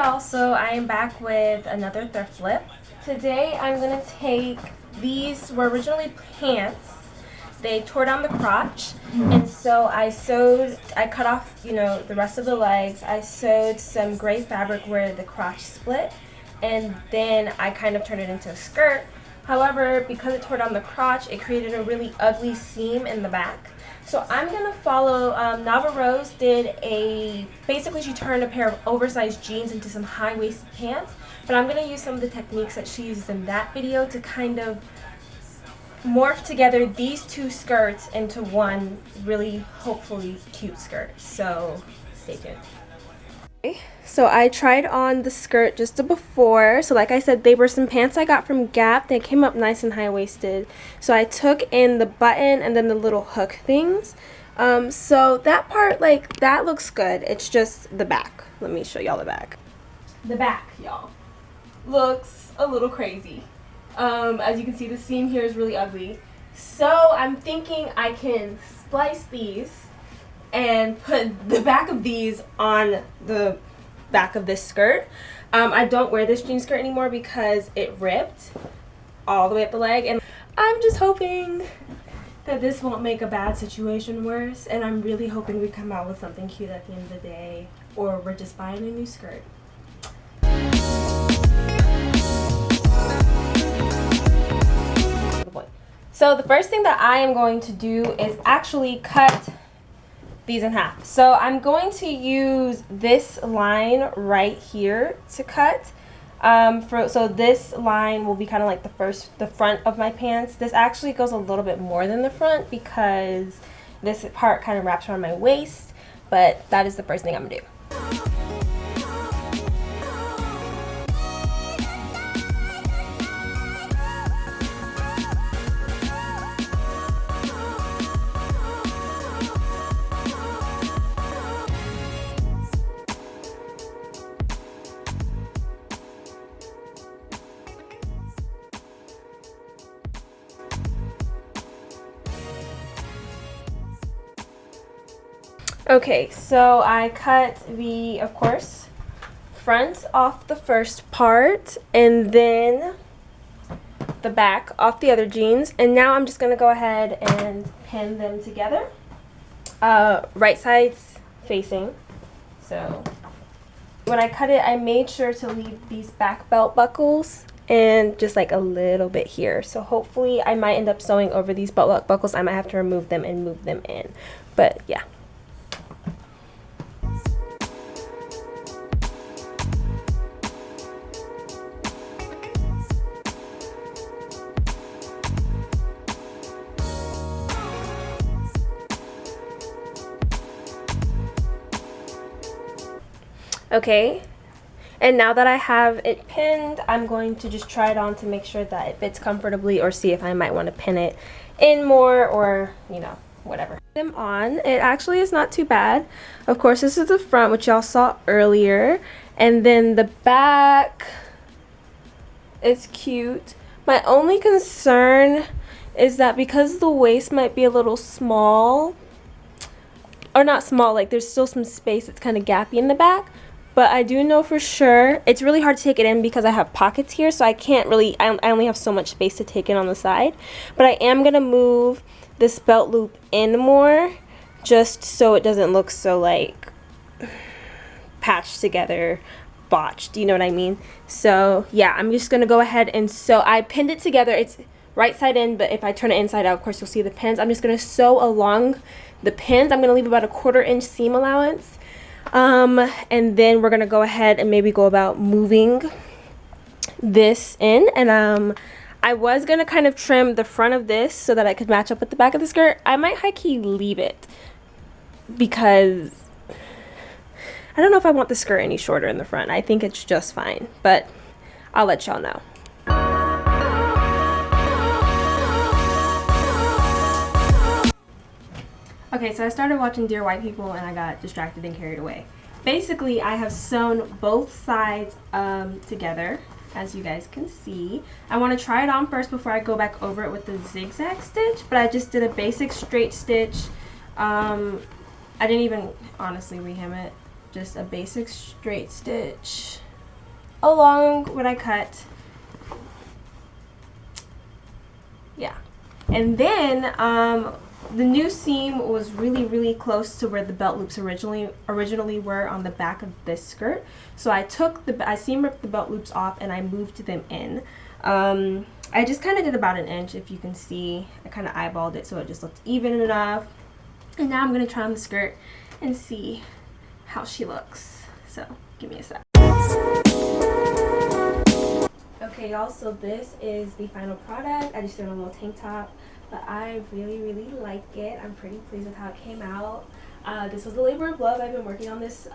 y'all, so I am back with another thrift flip. Today I'm going to take, these were originally pants. They tore down the crotch, and so I cut off, the rest of the legs. I sewed some gray fabric where the crotch split, and then I kind of turned it into a skirt. However, because it tore down the crotch, it created a really ugly seam in the back. So I'm going to follow, Nava Rose basically she turned a pair of oversized jeans into some high-waisted pants, but I'm going to use some of the techniques that she uses in that video to kind of morph together these two skirts into one really, hopefully, cute skirt. So stay tuned. So I tried on the skirt just before. So like I said, they were some pants I got from Gap. They came up nice and high-waisted. So I took in the button and then the little hook things. So that part, that looks good. It's just the back. Let me show y'all the back. The back, y'all, looks a little crazy. As you can see, the seam here is really ugly. So I'm thinking I can splice these and put the back of these on the back of this skirt. I don't wear this jean skirt anymore because it ripped all the way up the leg, and I'm just hoping that this won't make a bad situation worse, and I'm really hoping we come out with something cute at the end of the day, or we're just buying a new skirt. So the first thing that I am going to do is actually cut these in half. So I'm going to use this line right here to cut. So this line will be kind of like the front of my pants. This actually goes a little bit more than the front because this part kind of wraps around my waist, but that is the first thing I'm gonna do. Okay, so I cut the, of course, front off the first part and then the back off the other jeans, and now I'm just going to go ahead and pin them together, right sides facing. So when I cut it, I made sure to leave these back belt buckles and just like a little bit here. So hopefully I might end up sewing over these belt buckles. I might have to remove them and move them in, but yeah. Okay, and now that I have it pinned, I'm going to just try it on to make sure that it fits comfortably, or see if I might want to pin it in more, or whatever. Them on, it actually is not too bad. Of course, this is the front, which y'all saw earlier, and then the back is cute. My only concern is that because the waist might be a little small, or not small, like there's still some space that's kind of gappy in the back. But I do know for sure, it's really hard to take it in because I have pockets here, so I can't really, I only have so much space to take in on the side. But I am going to move this belt loop in more, just so it doesn't look so like patched together, botched, you know what I mean? So yeah, I'm just going to go ahead and sew. I pinned it together, it's right side in, but if I turn it inside out, of course you'll see the pins. I'm just going to sew along the pins. I'm going to leave about a 1/4 inch seam allowance. And then we're gonna go ahead and maybe go about moving this in, and I was gonna kind of trim the front of this so that I could match up with the back of the skirt. I might high-key leave it because I don't know if I want the skirt any shorter in the front. I think it's just fine, but I'll let y'all know. Okay, so I started watching Dear White People and I got distracted and carried away. Basically, I have sewn both sides together, as you guys can see. I want to try it on first before I go back over it with the zigzag stitch, but I just did a basic straight stitch. I didn't even honestly rehem it, just a basic straight stitch along what I cut. Yeah. And then the new seam was really close to where the belt loops originally were on the back of this skirt. So I seam ripped the belt loops off and I moved them in. I just kind of did about an inch, if you can see. I kind of eyeballed it so it just looked even enough. And now I'm going to try on the skirt and see how she looks. So give me a sec. Okay, y'all, so this is the final product. I just did a little tank top, but I really like it. I'm pretty pleased with how it came out. This was a labor of love. I've been working on this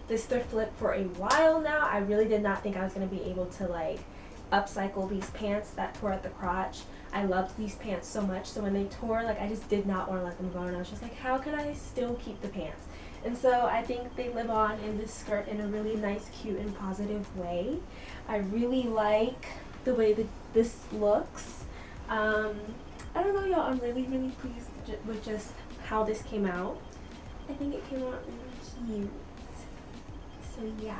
thrift flip for a while now. I really did not think I was going to be able to like upcycle these pants that tore at the crotch. I loved these pants so much, so when they tore, like, I just did not want to let them go, and I was just like, how can I still keep the pants? And so I think they live on in this skirt in a really nice, cute, and positive way. I really like the way that this looks. I don't know, y'all, I'm really pleased with just how this came out. I think it came out really cute. So yeah.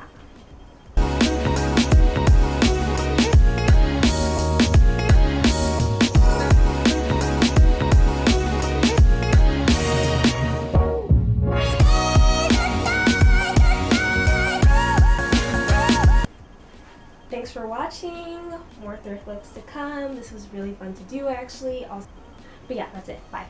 Thanks for watching. More thrift flips to come. This was really fun to do, actually. But yeah, that's it. Bye.